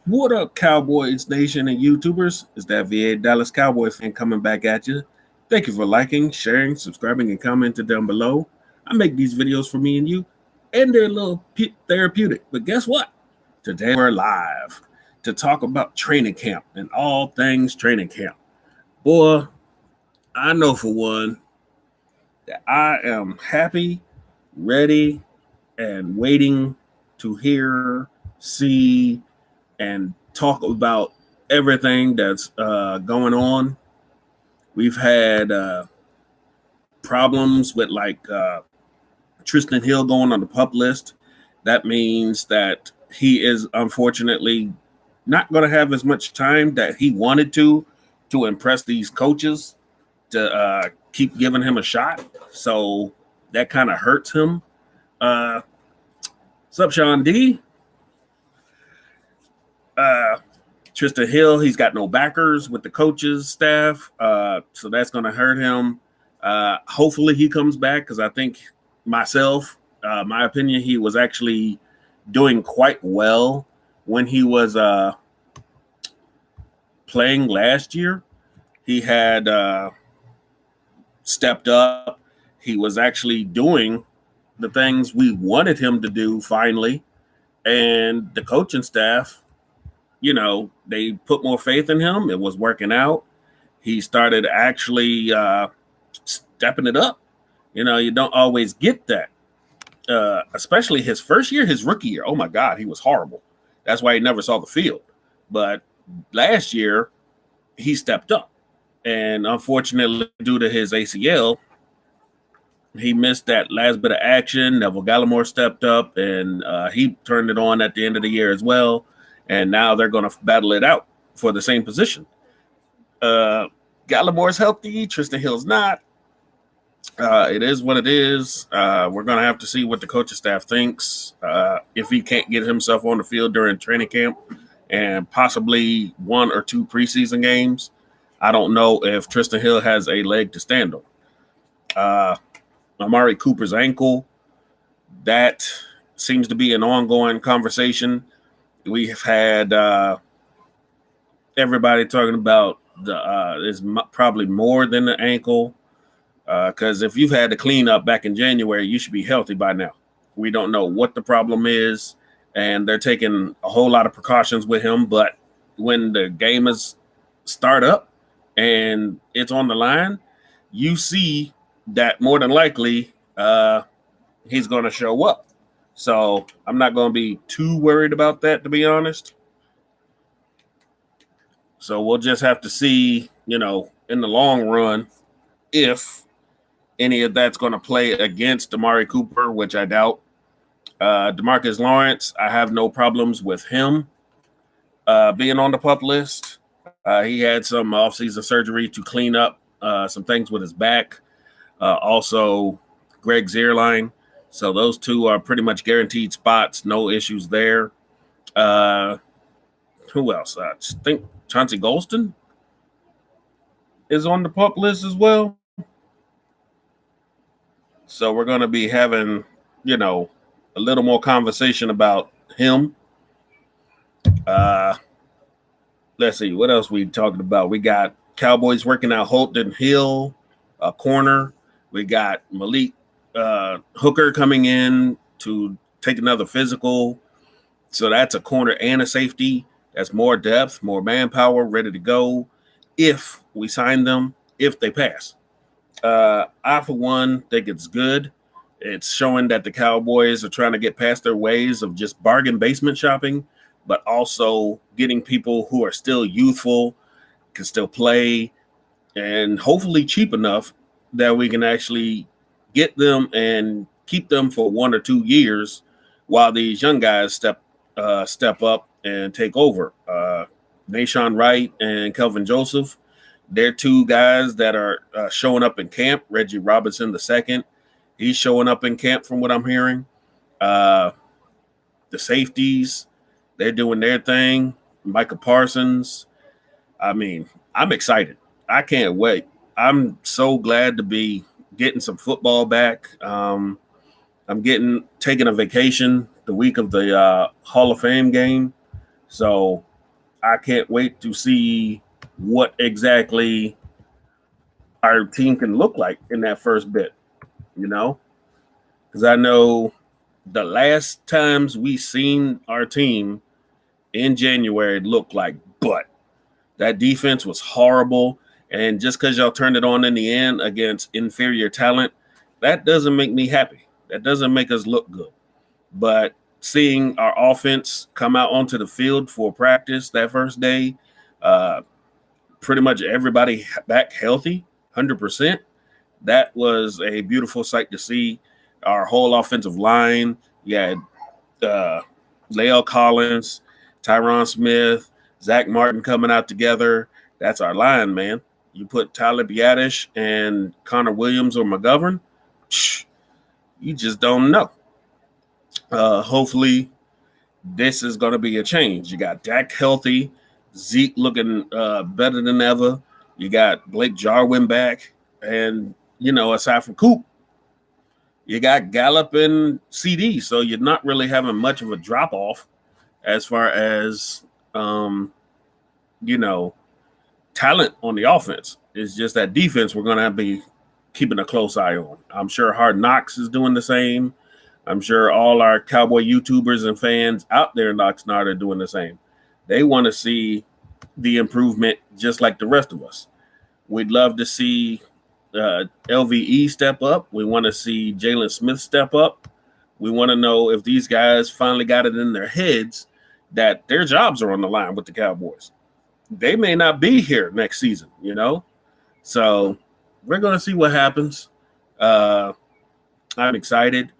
What up, Cowboys Nation and YouTubers? It's that VA Dallas Cowboy fan coming back at you. Thank you for liking, sharing, subscribing, and commenting down below. I make these videos for me and you, and they're a little therapeutic. But guess what? Today we're live to talk about training camp and all things training camp. Boy, I know for one that I am happy, ready, and waiting to hear, see, and talk about everything that's going on. We've had problems with Tristan Hill going on the pup list. That means that he is unfortunately not going to have as much time that he wanted to impress these coaches to keep giving him a shot. So that kind of hurts him. What's up, Sean D? Tristan Hill, he's got no backers with the coaches staff, so that's going to hurt him. Hopefully he comes back because I think my opinion, he was actually doing quite well when he was playing last year. He had stepped up. He was actually doing the things we wanted him to do finally, and the coaching staff, they put more faith in him. It was working out. He started actually stepping it up. You don't always get that, especially his first year, his rookie year. Oh, my God, he was horrible. That's why he never saw the field. But last year, he stepped up. And unfortunately, due to his ACL, he missed that last bit of action. Neville Gallimore stepped up, and he turned it on at the end of the year as well. And now they're going to battle it out for the same position. Gallimore's healthy. Tristan Hill's not. It is what it is. We're going to have to see what the coaching staff thinks. If he can't get himself on the field during training camp and possibly 1 or 2 preseason games, I don't know if Tristan Hill has a leg to stand on. Amari Cooper's ankle, that seems to be an ongoing conversation. We have had everybody talking about is probably more than the ankle, because if you've had the cleanup back in January, you should be healthy by now. We don't know what the problem is, and they're taking a whole lot of precautions with him. But when the game is start up and it's on the line, you see that more than likely he's going to show up. So I'm not going to be too worried about that, to be honest. So we'll just have to see, in the long run, if any of that's going to play against Amari Cooper, which I doubt. DeMarcus Lawrence, I have no problems with him being on the pup list. He had some offseason surgery to clean up some things with his back. Also, Greg Zierlein. So those two are pretty much guaranteed spots. No issues there. Who else? I think Chauncey Golston is on the pup list as well. So we're going to be having, a little more conversation about him. Let's see. What else we talking about? We got Cowboys working out Holton Hill, a corner. We got Malik Hooker coming in to take another physical. So that's a corner and a safety. That's more depth, more manpower, ready to go if we sign them, if they pass. I, for one, think it's good. It's showing that the Cowboys are trying to get past their ways of just bargain basement shopping, but also getting people who are still youthful, can still play, and hopefully cheap enough that we can actually get them and keep them for 1 or 2 years while these young guys step up and take over. Nashawn Wright and Kelvin Joseph, they're 2 guys that are showing up in camp. Reggie Robinson II, he's showing up in camp from what I'm hearing. The safeties, they're doing their thing. Micah Parsons. I mean, I'm excited. I can't wait. I'm so glad to be getting some football back. I'm taking a vacation the week of the Hall of Fame game. So I can't wait to see what exactly our team can look like in that first bit, you know? Because I know the last times we seen our team in January look like butt. That defense was horrible. And just because y'all turned it on in the end against inferior talent, that doesn't make me happy. That doesn't make us look good. But seeing our offense come out onto the field for practice that first day, uh, pretty much everybody back healthy, 100%. That was a beautiful sight to see. Our whole offensive line, you had Lael Collins, Tyron Smith, Zach Martin coming out together. That's our line, man. You put Tyler Biadasz and Connor Williams or McGovern, you just don't know. Hopefully, this is going to be a change. You got Dak healthy, Zeke looking better than ever. You got Blake Jarwin back. And, aside from Coop, you got Gallup and CD. So you're not really having much of a drop off as far as, talent on the offense. It's just that defense we're going to be keeping a close eye on. I'm sure Hard Knocks is doing the same. I'm sure all our Cowboy YouTubers and fans out there in Oxnard are doing the same. They want to see the improvement just like the rest of us. We'd love to see LVE step up. We want to see Jalen Smith step up. We want to know if these guys finally got it in their heads that their jobs are on the line with the Cowboys. They may not be here next season, So we're going to see what happens. I'm excited.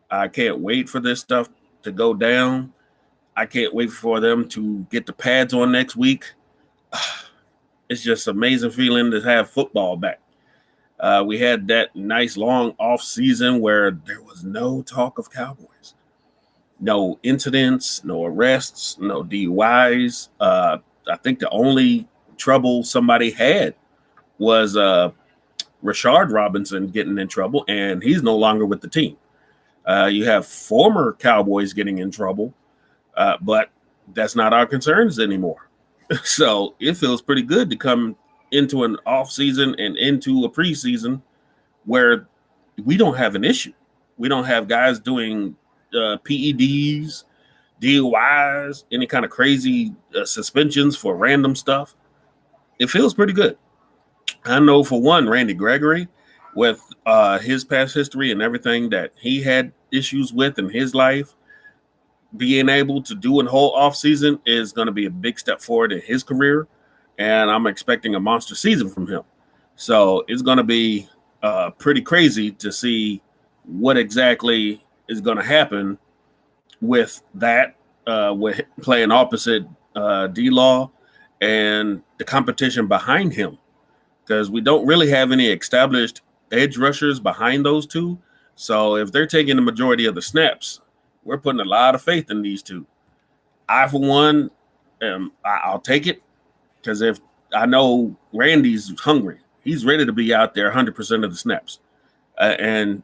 I can't wait for this stuff to go down. I can't wait for them to get the pads on next week. It's just an amazing feeling to have football back. We had that nice long off season where there was no talk of Cowboys. No incidents, no arrests, no DUIs. I think the only trouble somebody had was Rashard Robinson getting in trouble, and he's no longer with the team. You have former Cowboys getting in trouble, but that's not our concerns anymore. So it feels pretty good to come into an off season and into a preseason where we don't have an issue. We don't have guys doing PEDs, DUIs, any kind of crazy suspensions for random stuff. It feels pretty good. I know for one, Randy Gregory, with his past history and everything that he had issues with in his life, being able to do a whole offseason is going to be a big step forward in his career. And I'm expecting a monster season from him. So it's going to be pretty crazy to see what exactly is going to happen with that, with playing opposite D-Law and the competition behind him. Because we don't really have any established edge rushers behind those two. So if they're taking the majority of the snaps, we're putting a lot of faith in these two. I, for one, I'll take it because if I know Randy's hungry, he's ready to be out there 100% of the snaps. And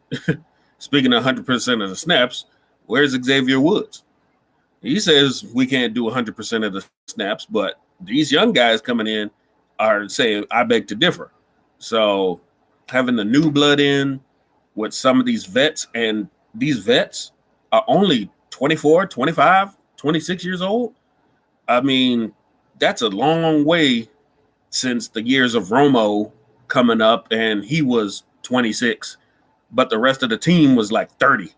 speaking of 100% of the snaps, where's Xavier Woods? He says we can't do 100% of the snaps, but these young guys coming in are saying, I beg to differ. So having the new blood in with some of these vets, and these vets are only 24, 25, 26 years old. I mean, that's a long way since the years of Romo coming up, and he was 26, but the rest of the team was like 30.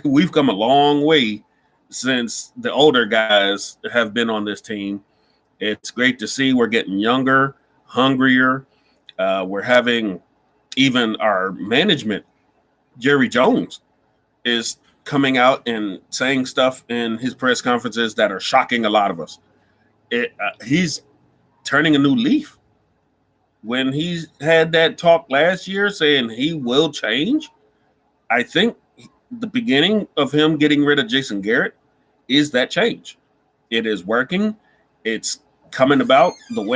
We've come a long way since the older guys have been on this team. It's great to see we're getting younger, hungrier. We're having even our management, Jerry Jones, is coming out and saying stuff in his press conferences that are shocking a lot of us. He's turning a new leaf. When he had that talk last year saying he will change, I think the beginning of him getting rid of Jason Garrett is that change. It is working. It's coming about the way